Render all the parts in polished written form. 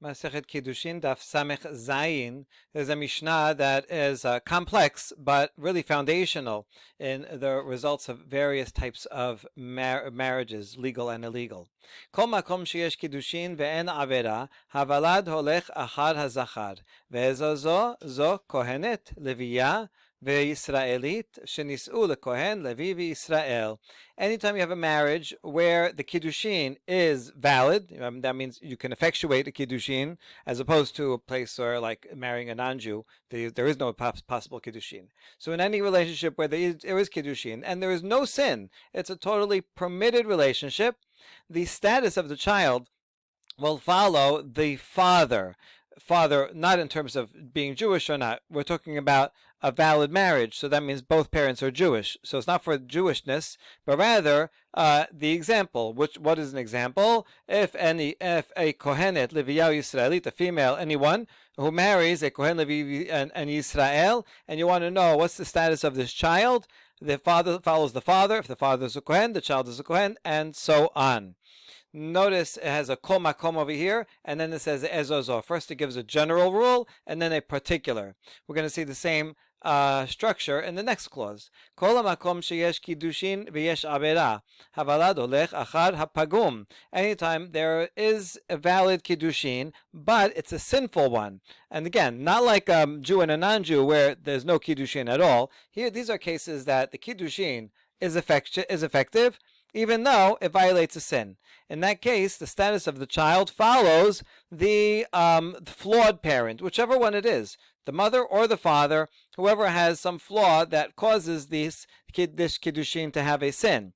Masechet Kiddushin, Daf Samech Zayin, is a Mishnah that is complex but really foundational in the results of various types of marriages, legal and illegal. Kol makom sheyesh Kiddushin ve'en avera, havalad holech achar hazachar, ve'ezo zo kohenet leviya ve'Yisraelit shenis'u lekohen levi ve'Yisrael. Anytime you have a marriage where the Kiddushin is valid, that means you can effectuate a Kiddushin, as opposed to a place where, like, marrying a non-Jew, there is no possible Kiddushin. So in any relationship where there is Kiddushin, and there is no sin, it's a totally permitted relationship, the status of the child will follow the father. Father, not in terms of being Jewish or not. We're talking about a valid marriage, so that means both parents are Jewish. So it's not for Jewishness, but rather the example. What is an example? If a Kohenet Leviyahu Yisraelit, a female, anyone who marries a Kohen Levi and Yisrael, and you want to know what's the status of this child, the father follows the father. If the father is a Kohen, the child is a Kohen, and so on. Notice it has a kol makom over here, and then it says ezozo. First it gives a general rule, and then a particular. We're going to see the same structure in the next clause. Kol makom sheyesh kiddushin v'yesh avera, havalad olech achar hapagum. Anytime there is a valid kiddushin, but it's a sinful one. And again, not like a Jew and a non-Jew where there's no kiddushin at all. Here, these are cases that the kiddushin is effective, even though it violates a sin. In that case, the status of the child follows the flawed parent, whichever one it is, the mother or the father, whoever has some flaw that causes this kiddushin to have a sin.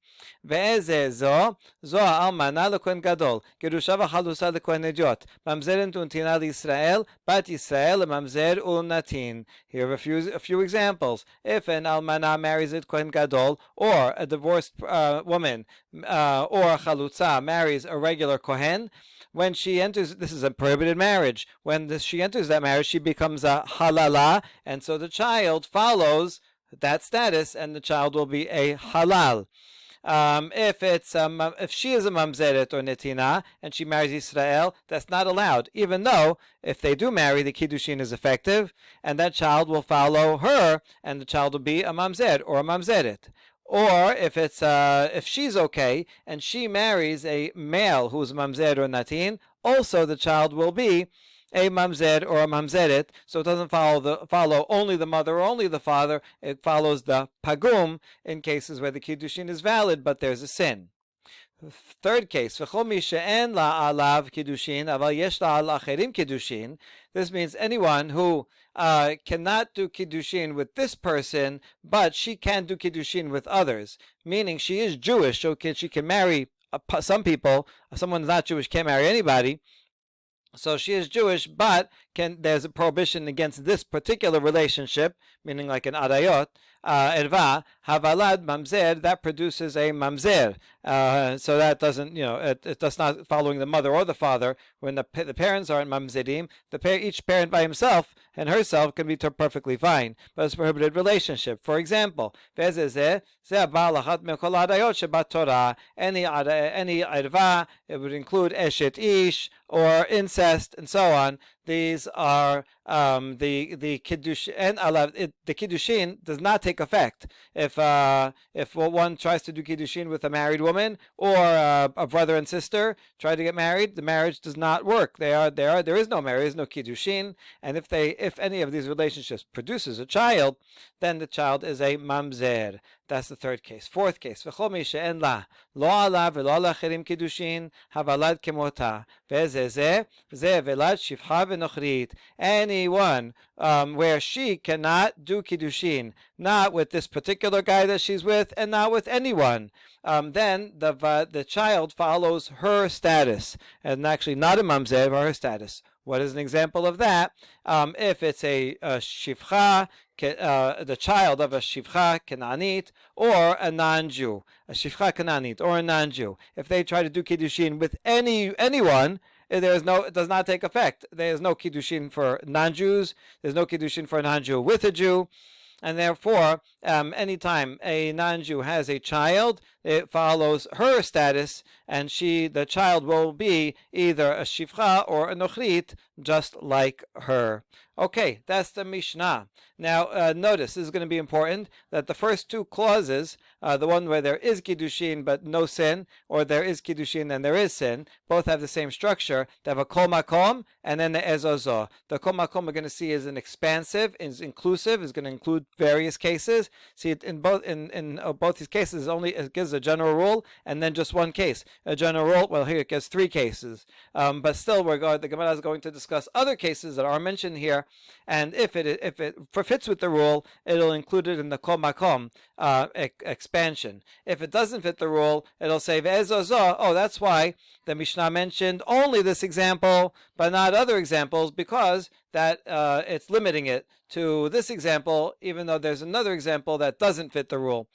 Ve'eze zo almana lekohen gadol, gerusha v'chalusa lekohen ediot, mamzerin tuntina l'Yisrael, bat Yisrael mamzer ulnatin. Here are a few examples. If an almana marries a kohen gadol, or a divorced woman, or a chalutza marries a regular kohen, when she enters, this is a prohibited marriage. When she enters that marriage, she becomes a halala, and so the child follows that status, and the child will be a halal. If she is a mamzeret or netina and she marries Israel, that's not allowed. Even though if they do marry, the kiddushin is effective, and that child will follow her, and the child will be a mamzer or a mamzeret. Or if she's okay and she marries a male who's mamzer or natin, also the child will be a mamzer or a mamzeret. So it doesn't follow only the mother or only the father. It follows the pagum in cases where the kiddushin is valid but there's a sin. Third case, this means anyone who cannot do kiddushin with this person, but she can do kiddushin with others. Meaning she is Jewish, so she can marry some people. Someone who's not Jewish can't marry anybody. So she is Jewish, but there's a prohibition against this particular relationship, meaning like an arayot, erva, havalad mamzer, that produces a mamzer. So that doesn't, it does not following the mother or the father. When the parents aren't mamzerim, each parent by himself and herself can be perfectly fine, but it's a prohibited relationship. For example, any erva, it would include eshet ish or incest and so on. These are the kiddushin and alav. The kiddushin does not take effect if one tries to do kiddushin with a married woman or a brother and sister try to get married. The marriage does not work. There is no marriage, there is no kiddushin, and if any of these relationships produces a child, then the child is a mamzer. That's the third case. Fourth case, v'chol mi she'en la lo alav v'lo alachirim kiddushin havalad kemota ve'zeh zeh velad shivcha v'nochrit. Anyone where she cannot do kiddushin, not with this particular guy that she's with, and not with anyone, then the child follows her status, and actually not a mamzer, but her status. What is an example of that? If it's a shivcha, the child of a shivcha Canaanite or a non-Jew, a shivcha Canaanite or a non-Jew, if they try to do kiddushin with anyone, it does not take effect. There is no kiddushin for non-Jews. There's no kiddushin for a non-Jew with a Jew. And therefore, anytime a non-Jew has a child, it follows her status, and the child will be either a shifcha or a nochrit, just like her. Okay, that's the Mishnah. Now, notice, this is going to be important, that the first two clauses, the one where there is Kiddushin but no sin, or there is Kiddushin and there is sin, both have the same structure. They have a kol makom and then the ezozo. The kol makom we're going to see is an expansive, is inclusive, is going to include various cases. See, in both these cases, it gives a general rule and then just one case. A general rule, well, here it gives three cases. But still, the Gemara is going to discuss other cases that are mentioned here, and if it fits with the rule, it'll include it in the kol makom expansion. If it doesn't fit the rule, it'll say ve'ezozo. Oh, that's why the Mishnah mentioned only this example, but not other examples, because that it's limiting it to this example, even though there's another example that doesn't fit the rule.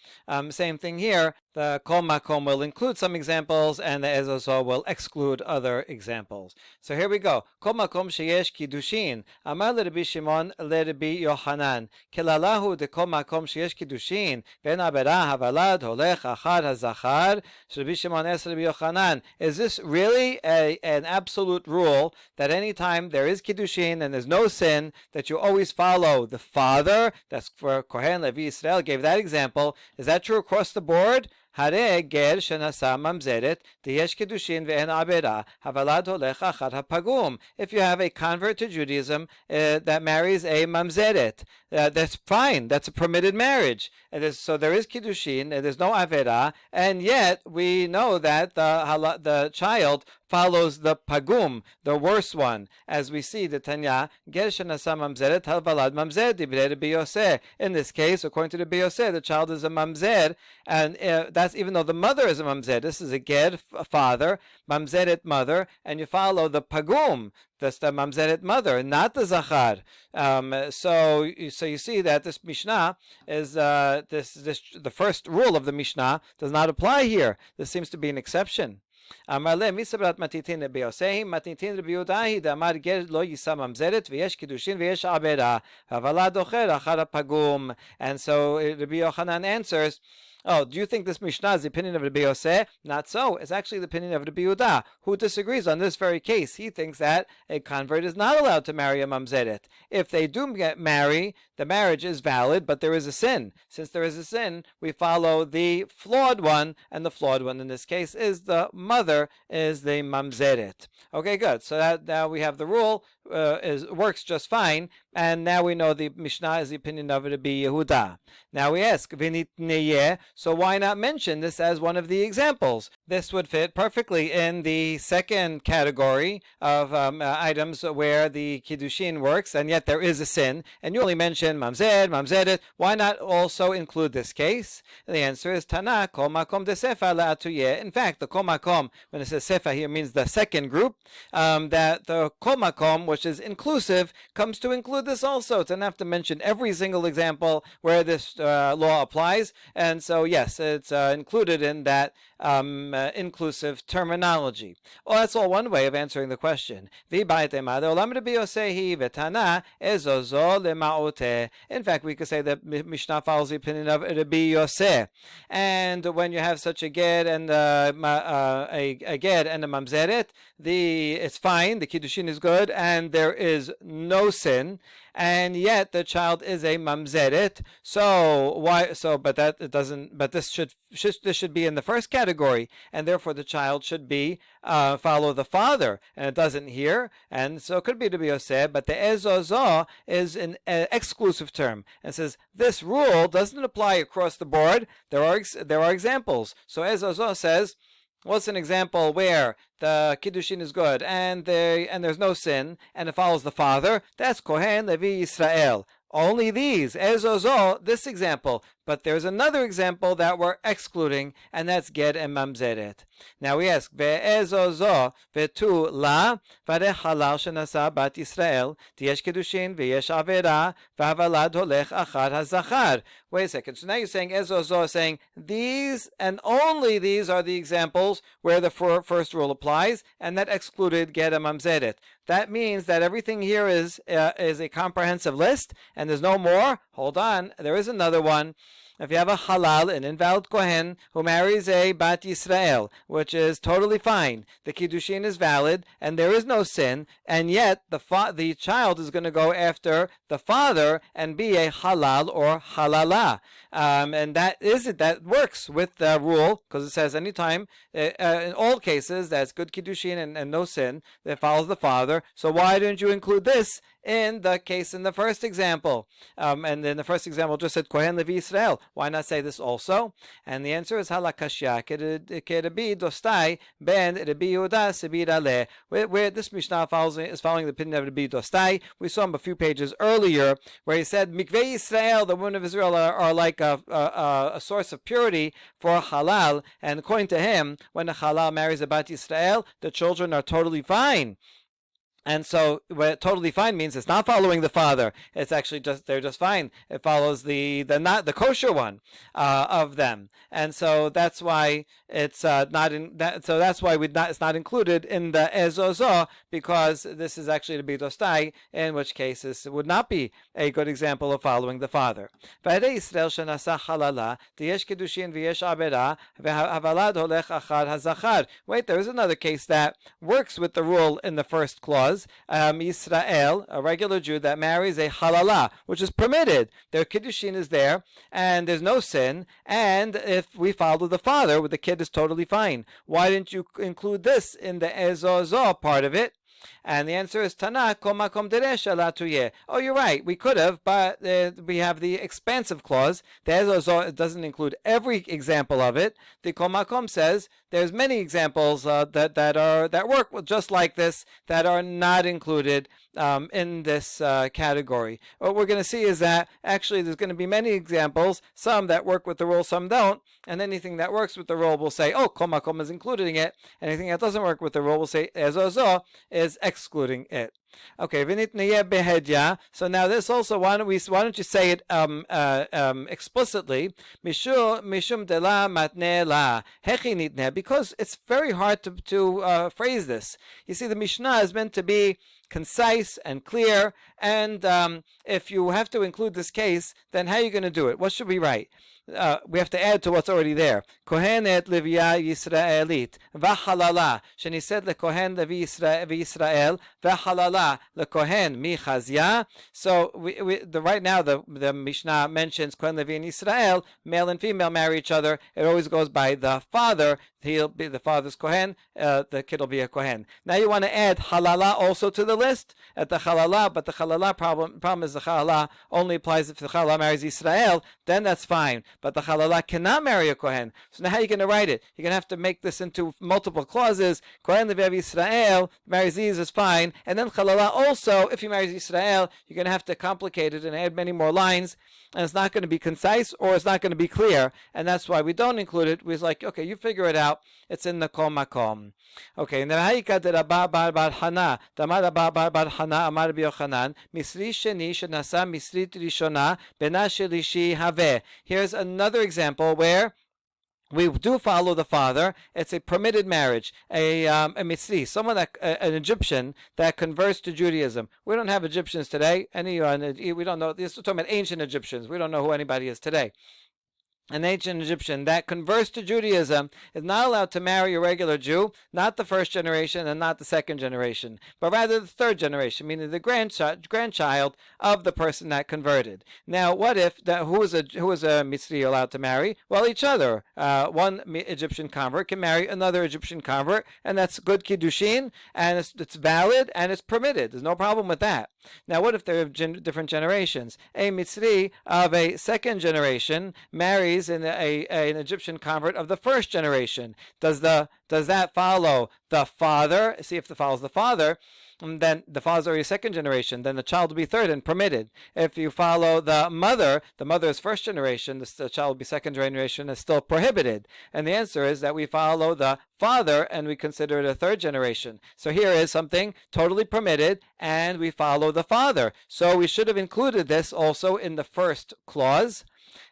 Same thing here. The kol makom will include some examples, and the ezozo will exclude other examples. So here we go. Kol makom sheyesh kiddushin. Amar leRabbi Shimon leRabbi Yochanan. Kelalahu de kol makom sheyesh kiddushin. Ben abera havalad holech achar hazachar. Rabbi Shimon asked Rabbi Yochanan, is this really an absolute rule that anytime there is kiddushin and there's no sin, that you always follow the father? That's for Kohen Levi Israel gave that example. Is that true across the board? הרי גר שנשא ממזרת, תהייש קידושין ואין עבירה, הוולד הולך אחר הפגום. If you have a convert to Judaism that marries a mamzeret, that's fine. That's a permitted marriage. So there is kiddushin, and there's no avera, and yet we know that the child follows the pagum, the worst one, as we see the Tanya, ger shenasa mamzeret halvalad mamzer divrei Rabbi Yosef. In this case, according to Rabbi Yosef, the child is a mamzer, and that's even though the mother is a mamzer. This is a ger, a father, mamzeret mother, and you follow the pagum. That's the mamzeret mother, not the zachar. So you see that this Mishnah is the first rule of the Mishnah does not apply here. This seems to be an exception. אמר להם, מי סברת מתניתין רבי יוסי? מתניתין רבי יהודה היא דאמר גר לא יישא ממזרת ויש קידושין ויש עבירה והוולד אוכל אחר הפגום. And so Rabbi Yochanan answers, oh, do you think this Mishnah is the opinion of Rabbi Yosef? Not so. It's actually the opinion of Rabbi Yehuda, who disagrees on this very case. He thinks that a convert is not allowed to marry a mamzeret. If they do marry, the marriage is valid, but there is a sin. Since there is a sin, we follow the flawed one, and the flawed one in this case is the mother, is the mamzeret. Okay, good. So that now we have the rule, works just fine, and now we know the Mishnah is the opinion of Rabbi Yehuda. Now we ask, v'nitneyeh, so why not mention this as one of the examples? This would fit perfectly in the second category of items where the Kiddushin works, and yet there is a sin, and you only mention mamzer, mamzeret. Why not also include this case? And the answer is Tana, kol makom de sefa la'atuyeh. In fact, the kol makom, when it says sefa here, means the second group, that the kol makom, which is inclusive, comes to include this also. It's enough to mention every single example where this law applies, and so yes, it's included in that inclusive terminology. Well, that's all one way of answering the question. In fact, we could say that Mishnah follows the opinion of Rabbi Yosef. And when you have such a ger and a ger and a mamzeret, it's fine. The kiddushin is good, and there is no sin. And yet the child is a mamzeret. So why? So, but that it doesn't. But this should be in the first category, and therefore the child should be follow the father, and it doesn't here. And so it could be to be Yosef, but the ezozo is an exclusive term, and says this rule doesn't apply across the board. There are examples. So ezozo says, what's an example where the Kiddushin is good and there's no sin and it follows the father? That's Kohen Levi Israel. Only these, ezozo, this example. But there's another example that we're excluding, and that's ger and mamzeret. Now we ask, ve'ezozo ve'tu la v'are halal shenasa bat Yisrael tiyesh kiddushin v'yesh avera v'havalad holech achar hazachar. Wait a second. So now you're saying ezozo is saying these and only these are the examples where the first rule applies, and that excluded ger and mamzeret. That means that everything here is a comprehensive list, and there's no more. Hold on, there is another one. if you have a halal, an invalid kohen, who marries a bat Yisrael, which is totally fine, the Kiddushin is valid, and there is no sin, and yet the child is going to go after the father and be a halal or halala. And that works with the rule, because it says anytime, in all cases, that's good Kiddushin and no sin, that follows the father. So why didn't you include this in the case in the first example? And then the first example just said Kohen Levi Israel. Why not say this also? And the answer is halakashya kerebi dostai ben Rabbi Yehuda Sebir Aleh. Where this Mishnah is following the opinion of Rabbi Dostai. We saw him a few pages earlier where he said Mikvei Israel, the women of Israel are like a source of purity for halal. And according to him, when a halal marries a bat Israel, the children are totally fine. And so what totally fine means it's not following the father. It's actually they're just fine. It follows the kosher one of them. And so that's why it's not in that. So that's why it's not included in the ezozo, because this is actually the bidostai, in which case this would not be a good example of following the father. Wait, there is another case that works with the rule in the first clause. Israel, a regular Jew that marries a halala, which is permitted. Their kiddushin is there, and there's no sin. And if we follow the father, the kid is totally fine. Why didn't you include this in the ezozo part of it? And the answer is Tana kol makom deresha la tuyeh. Oh, you're right. We could have, but we have the expansive clause. The ezozo doesn't include every example of it. The kol makom says there's many examples that work just like this that are not included in this category. What we're going to see is that actually there's going to be many examples, some that work with the rule, some don't, and anything that works with the rule will say, oh, kol makom is including it. Anything that doesn't work with the rule will say ezozo is excluding it. Okay, so now this also, why don't you say it explicitly? Mishum de la matne la hechi nitne, because it's very hard to phrase this. You see, the Mishnah is meant to be concise and clear, and if you have to include this case, then how are you going to do it? What should we write? We have to add to what's already there. Kohenet Levia Yisraelit v'halala. Sheni said lekohen Levi Yisrael v'halala lekohen mi chazia. So right now the Mishnah mentions Kohen Levi and Yisrael, male and female marry each other. It always goes by the father. He'll be the father's kohen. The kid will be a kohen. Now you want to add halala also to the list at the halala, but the halala problem is the halala only applies if the halala marries Yisrael. Then that's fine. But the halala cannot marry a kohen. So now how are you going to write it? You're going to have to make this into multiple clauses. Kohen Levi Yisrael marries these is fine, and then halala also, if he marries Yisrael, you're going to have to complicate it and add many more lines, and it's not going to be concise or it's not going to be clear, and that's why we don't include it. We're like, okay, you figure it out. It's in the kol makom. Okay, and then Ha'ika de Rabba bar Hana, Tamar Rabba bar Hana, Amar B'Yochanan, Misri Sheni Shenasa Misrit Rishona Bena Shelishi Haveh. Here's another example where we do follow the father. It's a permitted marriage. A Misri, someone an Egyptian that converts to Judaism. We don't have Egyptians today. We don't know. This is talking about ancient Egyptians. We don't know who anybody is today. An ancient Egyptian that converts to Judaism is not allowed to marry a regular Jew, not the first generation and not the second generation, but rather the third generation, meaning the grandchild of the person that converted. Now, what if who is a Misri allowed to marry? Well, each other. One Egyptian convert can marry another Egyptian convert, and that's good Kiddushin, and it's valid and it's permitted. There's no problem with that. Now, what if they're different generations? A Misri of a second generation marries an Egyptian convert of the first generation. Does that follow the father? See if it follows the father. And then the father's already second generation, then the child will be third and permitted. If you follow the mother is first generation, the child will be second generation, is still prohibited. And the answer is that we follow the father and we consider it a third generation. So here is something totally permitted and we follow the father. So we should have included this also in the first clause.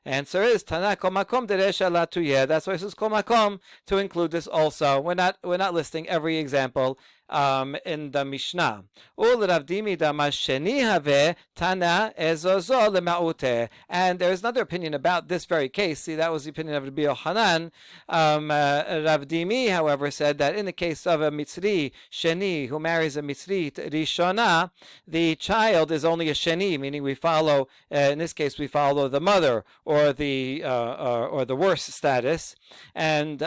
Answer is Tana kol makom deresha la tuyeh. That's why it says kol makom to include this also. We're not listing every example in the Mishnah. Ul Rav Dimi dama sheni have Tana ezozo lema'uteh. And there is another opinion about this very case. See, that was the opinion of Rabbi Yochanan. Rav Dimi, however, said that in the case of a Mitzri sheni who marries a Mitzri rishona, the child is only a sheni, meaning we follow. In this case, we follow the mother or the worse status. And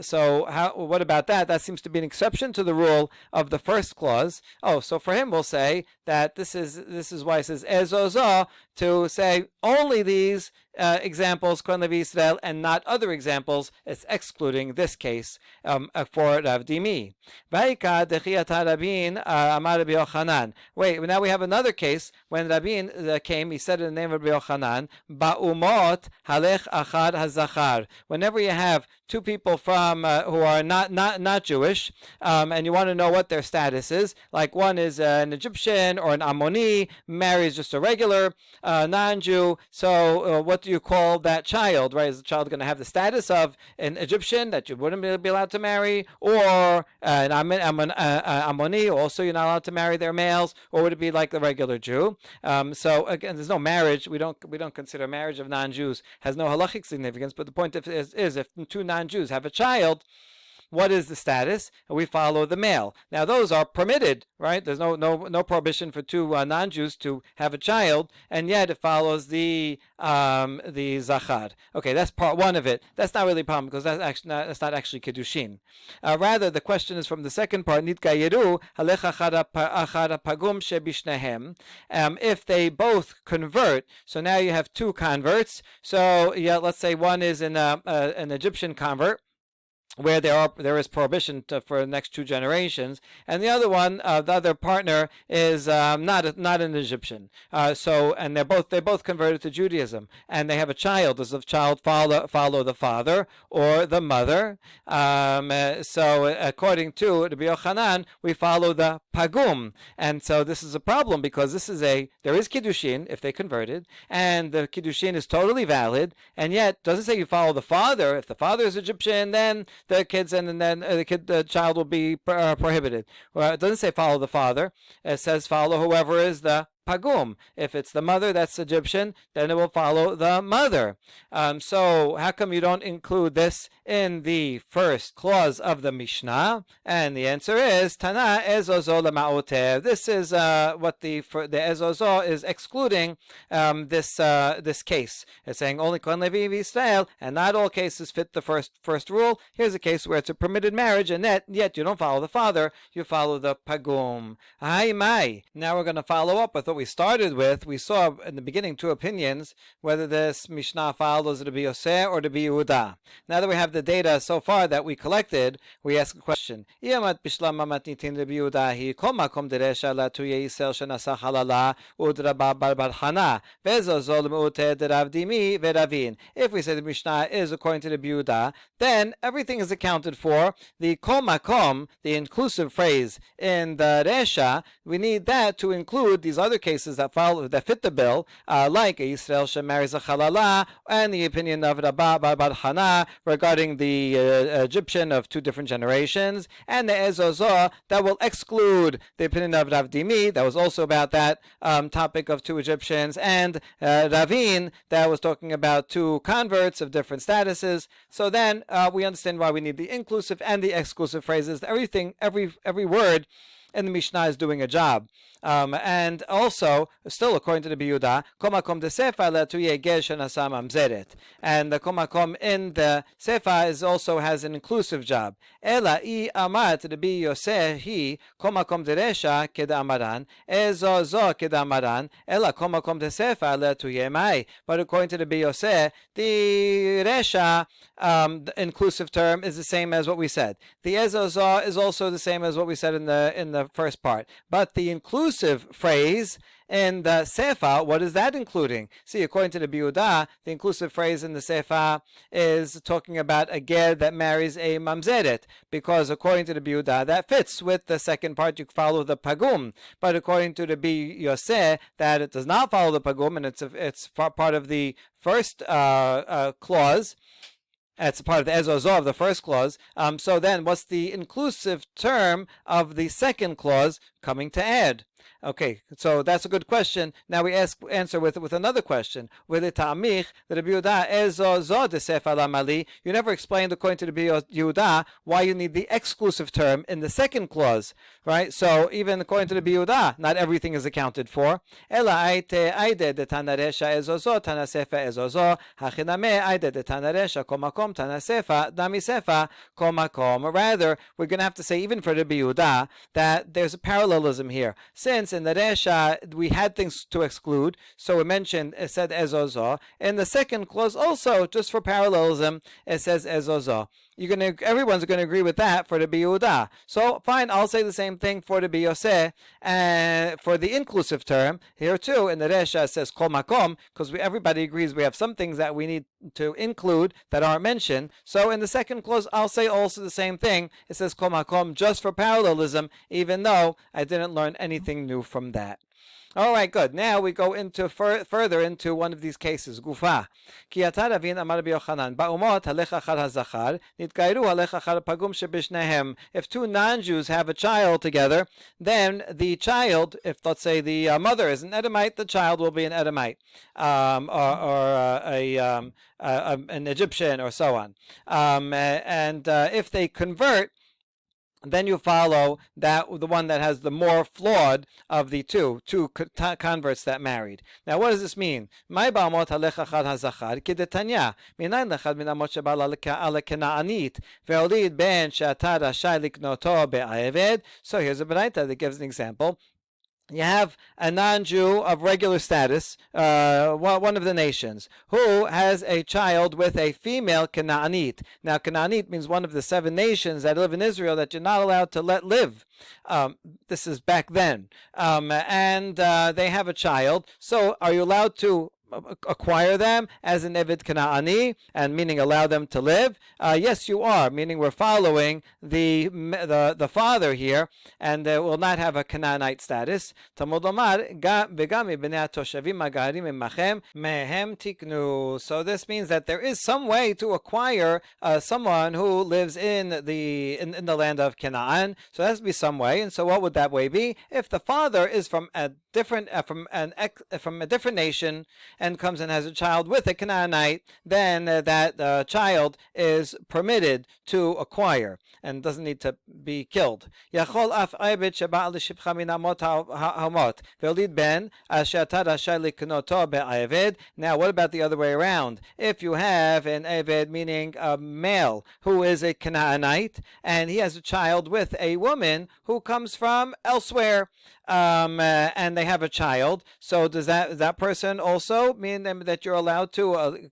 so, what about that? That seems to be an exception to the rule of the first clause. Oh, so for him, we'll say that this is why it says ezozo, to say only these examples Kohen Levi Israel and not other examples. It's excluding this case for Rav Dimi. Vayika dechiyat Rabin amar Rabbi Yochanan. Wait, now we have another case when Rabin came. He said in the name of Rabbi Yochanan, Ba'umot halech achad hazachar. Whenever you have two people from who are not Jewish, and you want to know what their status is, like one is an Egyptian or an Ammoni, marries just a regular non-Jew. So what do you call that child? Right? Is the child going to have the status of an Egyptian that you wouldn't be allowed to marry, or an Ammoni? Also, you're not allowed to marry their males, or would it be like the regular Jew? So again, there's no marriage. We don't consider marriage of non-Jews has no halachic significance. But the point is if two non-Jews have a child, what is the status? We follow the male. Now those are permitted, right? There's no prohibition for two non-Jews to have a child, and yet it follows the zachar. Okay, that's part one of it. That's not really a problem because that's not actually Kiddushin. Rather, the question is from the second part. Nitka yeru halech achad pagum shebishnehem. If they both convert, so now you have two converts. So yeah, let's say one is an Egyptian convert, where there is prohibition for the next two generations, and the other one, the other partner is not an Egyptian. And they both converted to Judaism, and they have a child. Does the child follow the father or the mother? So according to Rabbi Yochanan, we follow the pagum, and so this is a problem because there is Kiddushin if they converted, and the Kiddushin is totally valid, and yet doesn't say you follow the father. If the father is Egyptian, then the kids and then the child will be prohibited. Well, it doesn't say follow the father. It says follow whoever is the pagum. If it's the mother that's Egyptian, then it will follow the mother. So how come you don't include this in the first clause of the Mishnah? And the answer is Tana ezozo lema'otev. This is what the ezozo is excluding this case. It's saying only Kohen Levi Israel, and not all cases fit the first rule. Here's a case where it's a permitted marriage, and yet you don't follow the father, you follow the pagum. Hai mai. Now we're going to follow up with what we started with. We saw in the beginning two opinions, whether this Mishnah follows Rabbi Yosef or Rabbi Yehuda. Now that we have the data so far that we collected, we ask a question. If we say the Mishnah is according to Rabbi Yehuda, then everything is accounted for. The kol makom, the inclusive phrase in the Resha, we need that to include these other cases that fit the bill, like Yisrael she marries a halala, and the opinion of Rabba bar Hana regarding the Egyptian of two different generations, and the Ezozo that will exclude the opinion of Rav Dimi that was also about that topic of two Egyptians, and Ravin that was talking about two converts of different statuses. So then we understand why we need the inclusive and the exclusive phrases. Every word in the Mishnah is doing a job. And also, still according to the Yehuda, komakom de sefa letuye gesh shenasa mamzeret. And the komakom in the sefa also has an inclusive job. Ela I amat Rabbi Yosef hi komakom de resha kedamaran ezo zo kedamaran ela komakom de sefa letuye mai. But according to the Rabbi Yosef, the resha, the inclusive term, is the same as what we said. The ezo zo is also the same as what we said in the the first part. But the inclusive phrase in the Sefa, what is that including? See, according to the Biuda, the inclusive phrase in the Sefa is talking about a ger that marries a mamzeret, because according to the Biuda, that fits with the second part. You follow the pagum, but according to the Bi Yoseh, that it does not follow the pagum, and it's part of the first clause. It's part of the ezozah of the first clause. So then, what's the inclusive term of the second clause coming to add? Okay, so that's a good question. Now we answer with another question. With the ta'amich, the Rabbi Yehuda ezozah desef ala mali. You never explained, according to the Rabbi Yehuda, why you need the exclusive term in the second clause, right? So even according to the Rabbi Yehuda, not everything is accounted for. Ela aite aide de tanaresha ezozah tanasefa ezozah hachiname aide de tanaresha komakom tanasefa damisefa komakom. Rather, we're going to have to say, even for the Rabbi Yehuda, that there's a parallelism here. Since in the Resha we had things to exclude, so we mentioned, it said ezozah. In the second clause also, just for parallelism, it says ezozah. Everyone's going to agree with that for the Biyuda. So fine, I'll say the same thing for the Biyoseh, and for the inclusive term here too. In the Resha it says kol makom, because everybody agrees we have some things that we need to include that aren't mentioned. So in the second clause, I'll say also the same thing. It says kol makom just for parallelism, even though I didn't learn anything new from that. All right, good. Now we go into further into one of these cases. Gufa. Ki ata Ravin amar Rabbi Yochanan, ba'umot halech achar hazachar, nitgairu halech achar pagum shebishnehem. If two non-Jews have a child together, then the child, if let's say the mother is an Edomite, the child will be an Edomite, or an Egyptian, or so on. And if they convert, then you follow the one that has the more flawed of the two converts that married. Now, what does this mean? My ba'amot halecha chad hazachar kidetanya minayin lechad min amot shebal ala kena'anit ve'olid ben she'ata rashai liknoto be'aved. So here's a beraita that gives an example. You have a non-Jew of regular status, one of the nations, who has a child with a female Canaanite. Now, Canaanite means one of the 7 nations that live in Israel that you're not allowed to let live. This is back then. And they have a child. So are you allowed to acquire them as an Eved Kanaani, and meaning allow them to live? Yes, you are, meaning we're following the father here, and will not have a Canaanite status. Talmud Omar, v'gam ibnei atoshavim hagarim imachem mehem tiknu. So this means that there is some way to acquire someone who lives in the land of Canaan. So there has to be some way. And so what would that way be? If the father is from a different nation and comes and has a child with a Canaanite, then that child is permitted to acquire and doesn't need to be killed. Yachol af aibit sheba'al l'shipcha min amot ha'amot ve'olid ben asher ata rashai liknoto be'aved. Now, what about the other way around? If you have an aved, meaning a male who is a Canaanite, and he has a child with a woman who comes from elsewhere, and they have a child, so does that person also mean that you're allowed to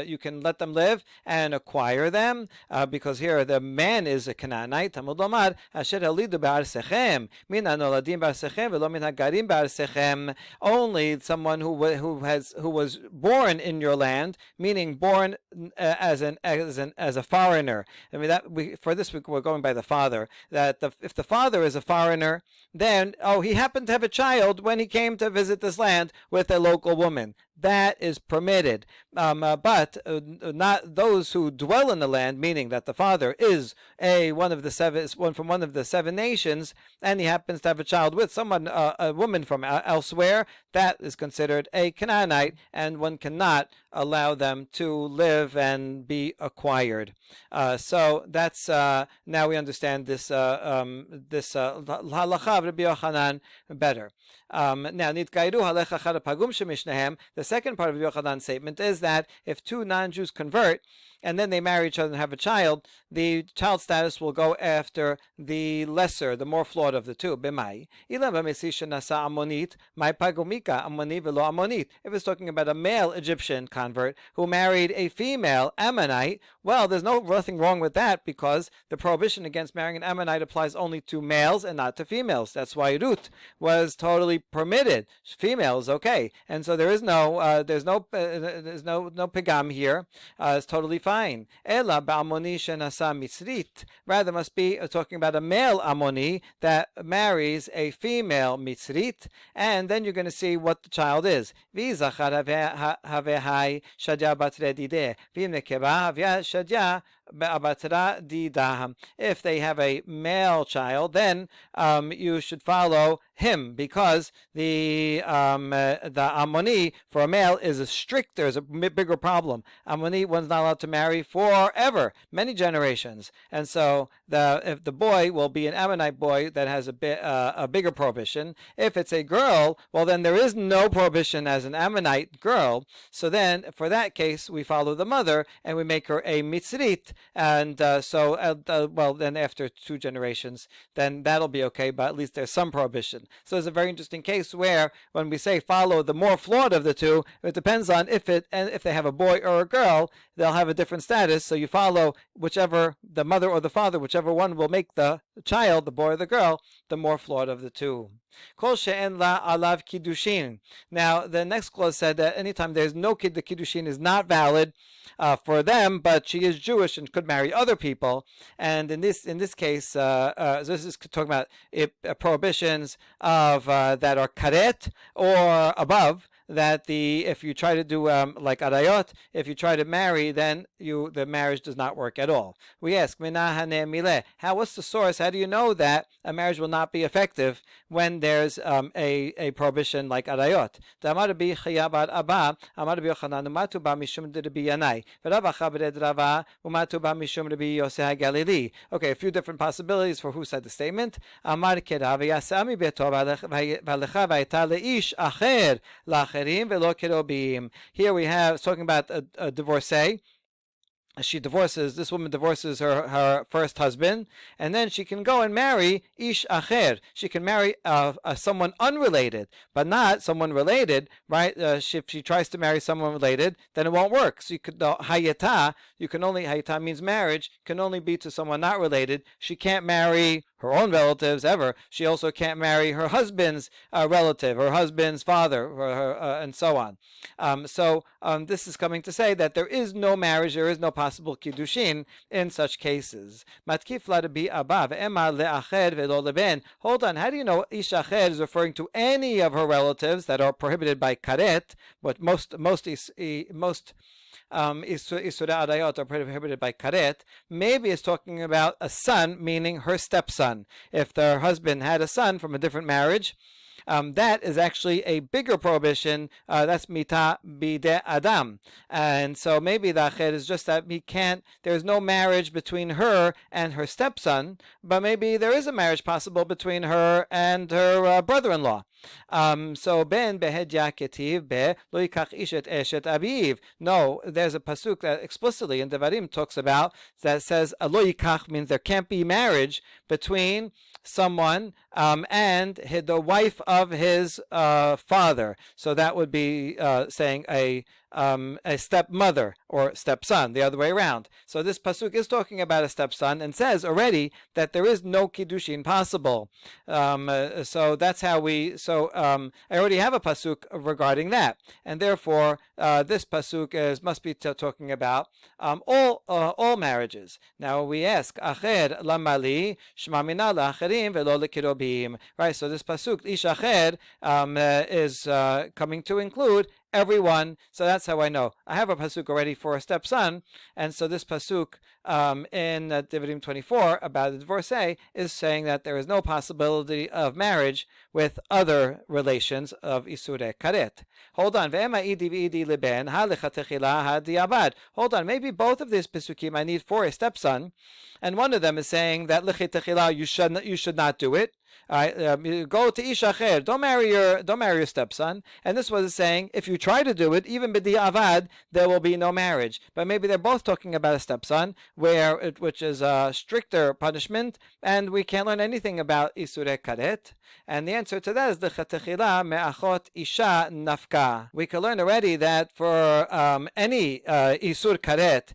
you can let them live and acquire them, because here the man is a Canaanite. Talmud Omar asher halidu ba'arsechem min hanoladim ba'arsechem v'lo min hagarim ba'arsechem. Only someone who was born in your land, meaning born as a foreigner. I mean we're going by the father. That if the father is a foreigner, then he happened to have a child when he came to visit this land with a local woman. That is permitted, but not those who dwell in the land, meaning that the father is one from one of the 7 nations, and he happens to have a child with someone, a woman from elsewhere. That is considered a Canaanite, and one cannot allow them to live and be acquired. So that's now we understand this halakha of Rabbi Yochanan better. Now, nitgairu halech achar pagum shemishnehem. The second part of Yochanan's statement is that if two non-Jews convert and then they marry each other and have a child, the child status will go after the lesser, the more flawed of the two. B'mai. If it's talking about a male Egyptian convert who married a female Ammonite, well, there's nothing wrong with that, because the prohibition against marrying an Ammonite applies only to males and not to females. That's why Ruth was totally permitted. Females, okay, and so there's no pigam here. It's totally fine. Ela ba'amoni shenasa mitzrit. Rather, must be talking about a male Ammoni that marries a female mitzrit, and then you're going to see what the child is. V'zachar havehai shadya batredideh. V'im nekeba havya shadya. If they have a male child, then you should follow him, because the Ammoni for a male is a stricter, is a bigger problem. Ammoni, one's not allowed to marry forever, many generations, and so if the boy will be an Ammonite boy that has a bigger prohibition. If it's a girl, well, then there is no prohibition as an Ammonite girl. So then, for that case, we follow the mother and we make her a mitzrit. And well, then after 2 generations, then that'll be okay, but at least there's some prohibition. So it's a very interesting case where, when we say follow the more flawed of the two, it depends on if they have a boy or a girl, they'll have a different status. So you follow whichever, the mother or the father, whichever one will make the child, the boy or the girl, the more flawed of the two. Kol she'en la alav kiddushin. Now, the next clause said that anytime there's no kid, the kiddushin is not valid for them, but she is Jewish and could marry other people. And in this case, this is talking about prohibitions of that are karet or above. That if you try to do like arayot, if you try to marry, then the marriage does not work at all. We ask, what's the source? How do you know that a marriage will not be effective when there's a prohibition like arayot? Okay, a few different possibilities for who said the statement. Here we have talking about a divorcee. This woman divorces her first husband, and then she can go and marry ish acher. She can marry someone unrelated, but not someone related, right? If she tries to marry someone related, then it won't work. So hayata means marriage, can only be to someone not related. She can't marry her own relatives ever. She also can't marry her husband's relative, her husband's father, and so on. This is coming to say that there is no marriage, there is no possible kiddushin in such cases. Matkif la bi abba ve'emar le'acher ve'lo leben. Hold on, how do you know ish acher is referring to any of her relatives that are prohibited by karet? But most Isura Arayot are prohibited by karet. Maybe it's talking about a son, meaning her stepson. If their husband had a son from a different marriage, that is actually a bigger prohibition. That's mita bide adam, and so maybe the acher is just that there's no marriage between her and her stepson, but maybe there is a marriage possible between her and her brother-in-law. So ben behedya ketiv be lo yikach ishet eshet aviv. No, there's a pasuk that explicitly in Devarim talks about that says lo yikach means there can't be marriage between someone and the wife of his father. So that would be saying a stepmother or stepson, the other way around. So this pasuk is talking about a stepson and says already that there is no kiddushin possible. So that's how I already have a pasuk regarding that, and therefore this pasuk must be talking about all marriages. Now we ask, acher lamali shmamina laacherim velo lekirobim. Right. So this pasuk ish acher is coming to include everyone. So that's how I know. I have a pasuk already for a stepson, and so this pasuk in Devarim 24 about the divorcee is saying that there is no possibility of marriage with other relations of isure karet. Hold on. Hold on. Maybe both of these pasukim I need for a stepson, and one of them is saying that you should not do it. Go to ish acher. Don't marry your stepson. And this was saying if you you try to do it, even b'di avad, there will be no marriage. But maybe they're both talking about a stepson, which is a stricter punishment, and we can't learn anything about isure karet. And the answer to that is the chetechila me'achot isha nafka. We can learn already that for any isur karet,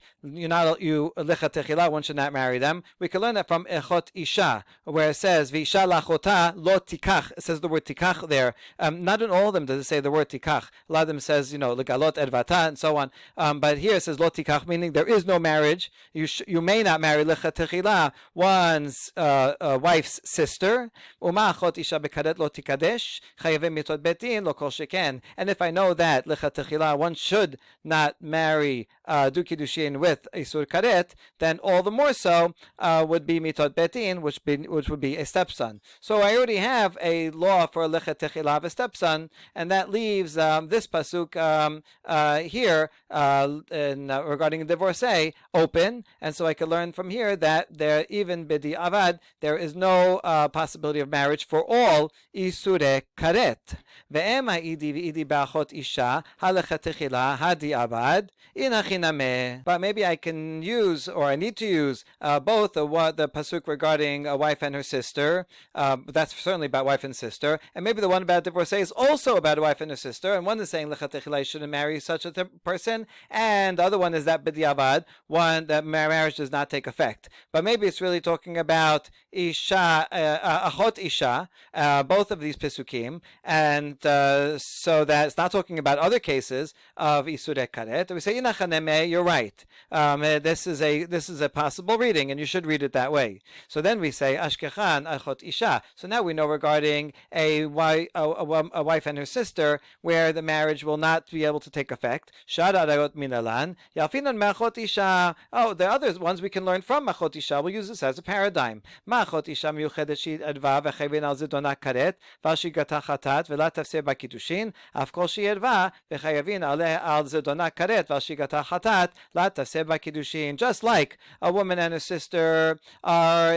one should not marry them. We can learn that from echot isha, where it says v'isha lachota lo tikach. It says the word tikach there. Not in all of them does it say the word tikach. A lot of them says legalot edvata and so on. But here it says lo tikach, meaning there is no marriage. You may not marry lechatechila one's wife's sister. Uma achot isha bekaret lo tikadesh chayavim mitot betin lo kol sheken. And if I know that lechatechila one should not marry do kiddushin with isur karet, then all the more so would be mitot betin, which would be a stepson. So I already have a law for lechatechila of a stepson, and that leaves this pasuk here regarding a divorcee open, and so I could learn from here that there, even b'di avad, there is no possibility of marriage for all isure karet. Ve'ema idi v'idi ba'achot isha halechatechila hadi avad inachiname. But maybe I can use, or I need to use, both the pasuk regarding a wife and her sister. That's certainly about wife and sister, and maybe the one about divorcee is also about a wife and a sister. And one is saying lechatechila you shouldn't marry such a person, and the other one is that b'diavad, one that marriage does not take effect. But maybe it's really talking about isha, achot isha, both of these pisukim, and so that it's not talking about other cases of isure karet. We say inachaneme, you're right. This is a possible reading, and you should read it that way. So then we say ashkechan achot isha. So now we know regarding a wife and her sister where the marriage will not be able to take effect. Shad arayot minalan yalfinan machot isha. Oh, the other ones we can learn from machot isha. We'll use this as a paradigm. Machot isha miyuchedet shi adva v'chayvin al zidona karet v'ashigata chatat v'la tafsir b'kiddushin af kol shi adva v'chayvin al zidona karet v'ashigata chatat la tafsir b'kiddushin. Just like a woman and a sister are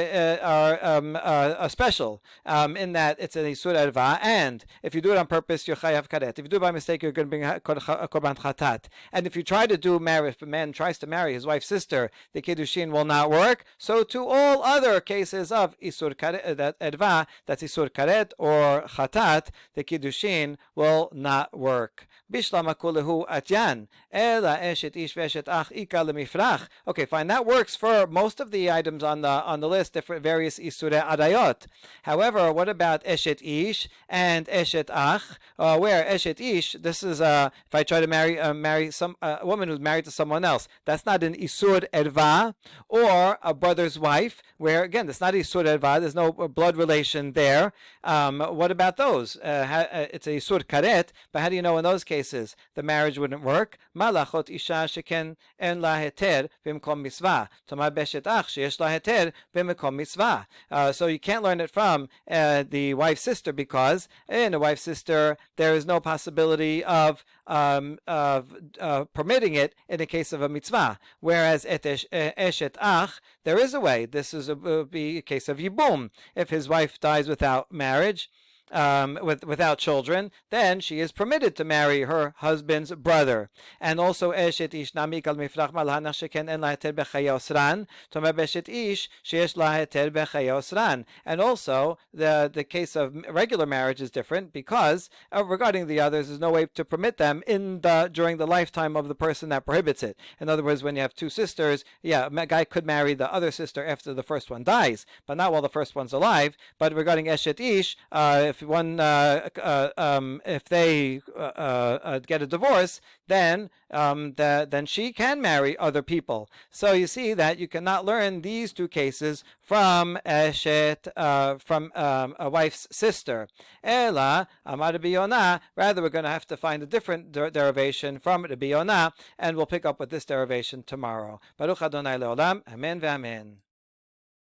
special in that it's an isur adva, and if you do it on purpose, you're chayav karet. If you do it by mistake, you're going to bring a korban chatat. And if you try to if a man tries to marry his wife's sister, the kiddushin will not work. So to all other cases of isur karet, that adva, that's isur karet or chatat, the kiddushin will not work. Bishlama kulehu atyan ela eshet ish veshet ach ika lemifrach. Okay, fine. That works for most of the items on the list, different various isure adayot. However, what about eshet ish and eshet ach? Where eshet ish, this is if I try to marry some a woman who's married to someone else, that's not an isur erva, or a brother's wife, where again that's not isur erva. There's no blood relation there. What about those? It's a isur karet, but how do you know in those cases the marriage wouldn't work? Malachot isha sheken en la heter b'mkom misvah. Tomar beshet ach sheyesh la heter b'mkom misvah. So you can't learn it from the wife's sister, because in a wife's sister there is no possibility of permitting it in the case of a mitzvah. Whereas eshet ach, there is a way. This would be a case of yibum. If his wife dies without marriage, without children, then she is permitted to marry her husband's brother. And also eshet ish nami kal mifrach malhanach sheken en la heter b'chaye osran tomer beshet ish sheyesh la heter b'chaye osran. And also the case of regular marriage is different, because regarding the others, there's no way to permit them during the lifetime of the person that prohibits it. In other words, when you have two sisters, a guy could marry the other sister after the first one dies, but not while the first one's alive. But regarding eshet ish, if they get a divorce, then she can marry other people. So you see that you cannot learn these two cases from eshet, from a wife's sister. Ela amar Rabbi Yonah. Rather, we're going to have to find a different derivation from Rabbi Yonah, and we'll pick up with this derivation tomorrow. Baruch Adonai Leolam. Amen ve'amen.